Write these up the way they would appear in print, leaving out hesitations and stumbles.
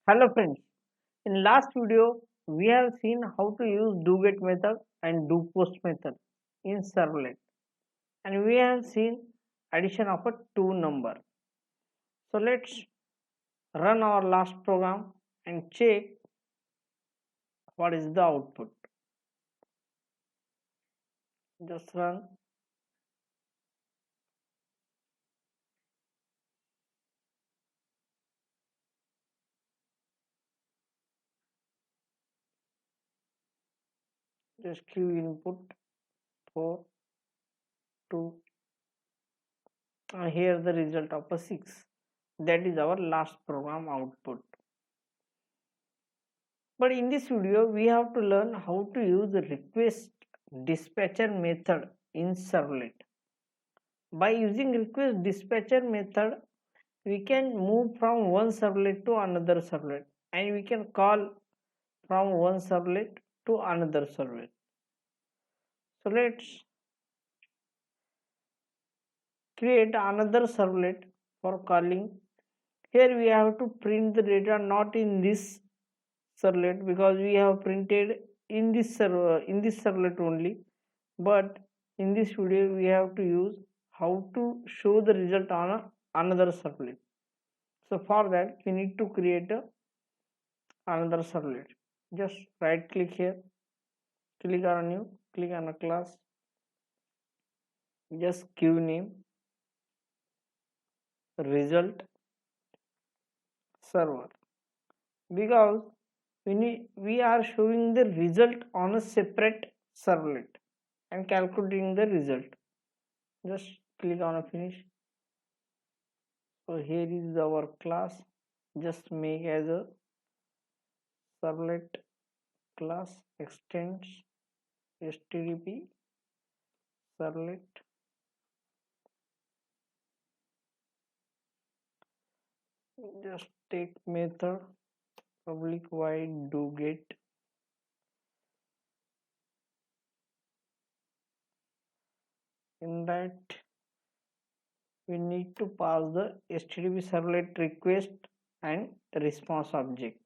Hello friends, in last video we have seen how to use doGet method and doPost method in servlet, and we have seen addition of a two number. So let's run our last program and check what is the output. Just run. Just give input 4, 2, and here the result of a 6. That is our last program output. But in this video, we have to learn how to use the request dispatcher method in servlet. By using request dispatcher method, we can move from one servlet to another servlet, and we can call from one servlet to another servlet. So let's create another servlet for calling. Here we have to print the data not in this servlet because we have printed in this servlet only, but in this video we have to use how to show the result on another servlet. So for that we need to create another servlet. Just right click here, click on new, click on a class, just give name result server, because we are showing the result on a separate servlet and calculating the result. Just click on a finish. So here is our class. Just make as a servlet class, extends HTTP servlet. Just take method public void doGet. In that we need to pass the HTTP servlet request and response object.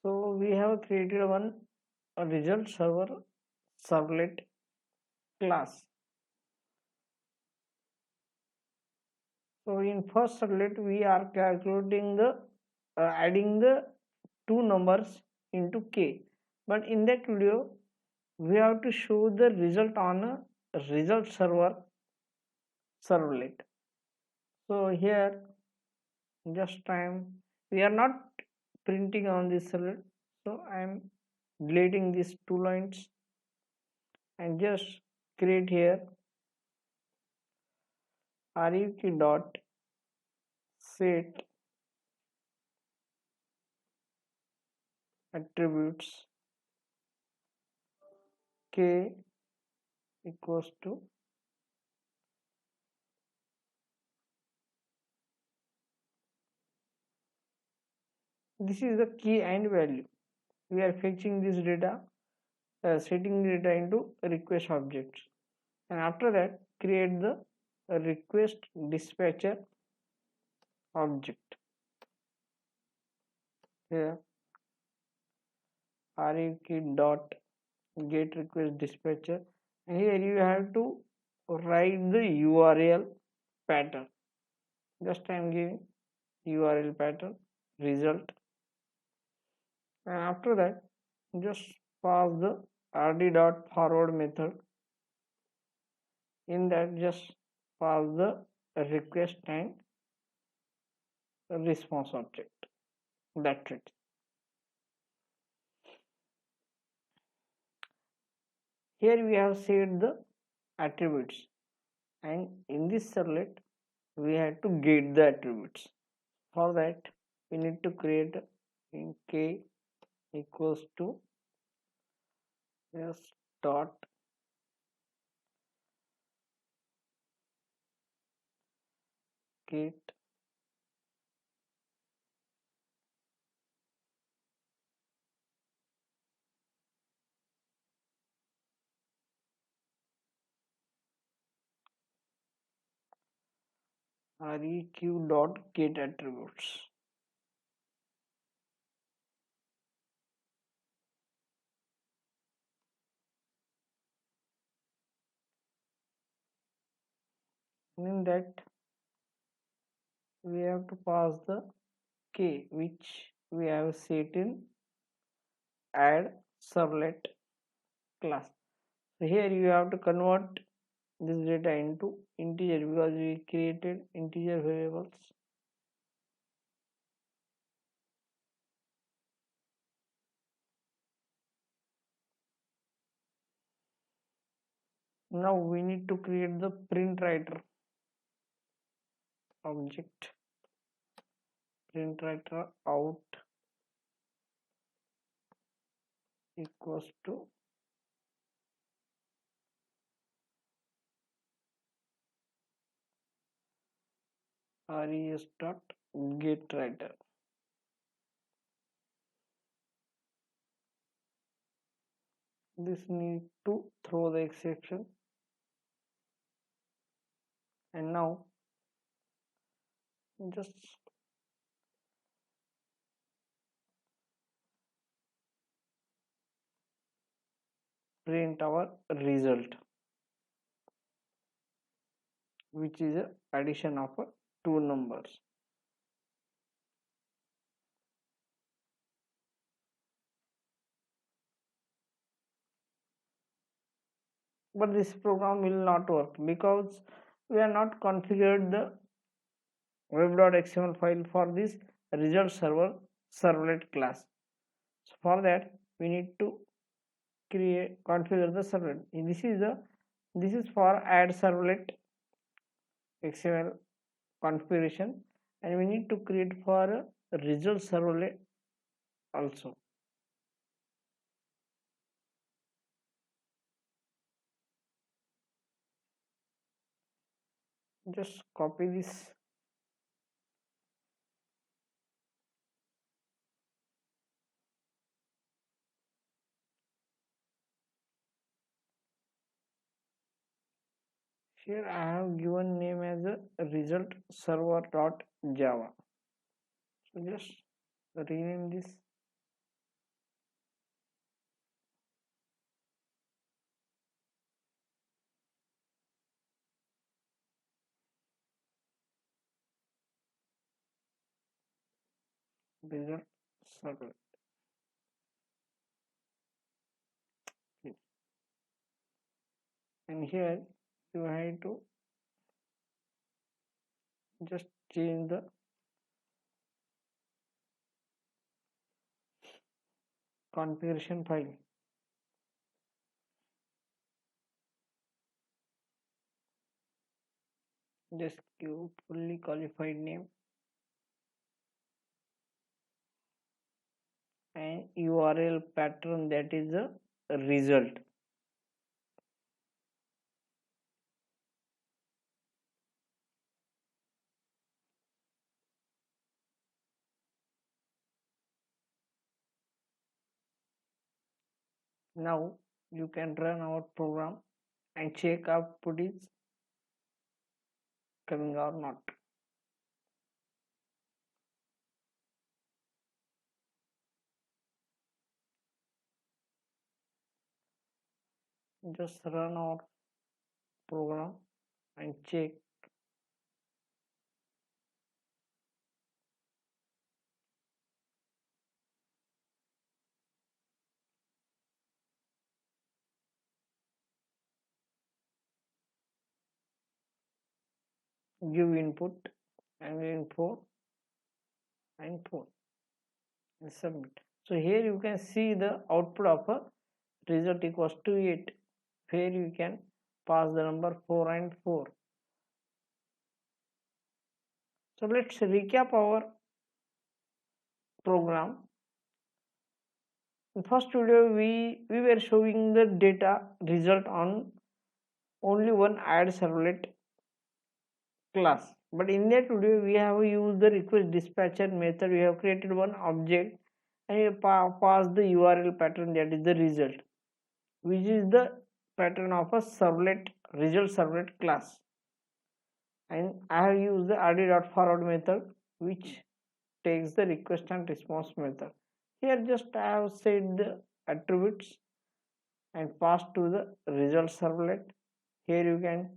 So we have created one result server servlet class. So in first servlet we are calculating the adding the two numbers into k, but in that video we have to show the result on a result server servlet. So here just we are not printing on this servlet, so I am deleting these two lines and just create here ruk dot set attributes k equals to this is the key and value. We are fetching this data, setting data into request objects, and after that create the request dispatcher object. Here ruk dot get request dispatcher, and here you have to write the URL pattern. Just I am giving URL pattern result, and after that just pass the rd dot forward method. In that just pass the request and response object. That's it. Here we have set the attributes, and in this servlet we have to get the attributes. For that we need to create in k equals to s dot get req dot get attributes. In that we have to pass the k which we have set in add servlet class. So here you have to convert this data into integer because we created integer variables. Now we need to create the print writer object. Print writer out equals to res dot get writer. This need to throw the exception, and now just print our result, which is a addition of two numbers. But this program will not work because we are not configured the web.xml file for this result server servlet class. So for that we need to configure the servlet. This is for add servlet xml configuration, and we need to create for a result servlet also. Just copy this here. I have given name as a result server dot java. So just rename this result server. And here you have to just change the configuration file. Just give fully qualified name and URL pattern, that is the result. Now you can run our program and check output is coming or not. Just run our program and check. Give input and info and 4 and submit. So here you can see the output of a result equals to 8. Here you can pass the number 4 and 4. So let's recap our program. In first video we were showing the data result on only one add servlet class. But in that video we have used the request dispatcher method. We have created one object and we pass the URL pattern, that is the result, which is the pattern of a servlet result servlet class. And I have used the rd.forward method, which takes the request and response method. Here just I have set the attributes and pass to the result servlet. Here you can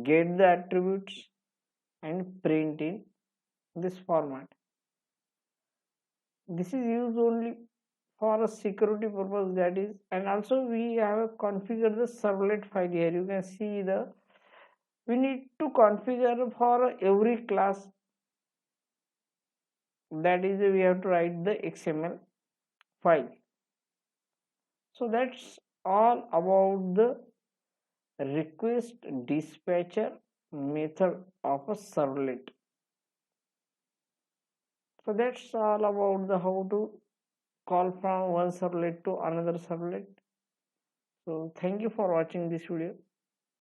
get the attributes and print in this format. This is used only for a security purpose, that is, and also we have configured the servlet file. Here you can see the we need to configure for every class, that is we have to write the XML file. So that's all about the request dispatcher method of a servlet. So that's all about the how to call from one servlet to another servlet. So thank you for watching this video.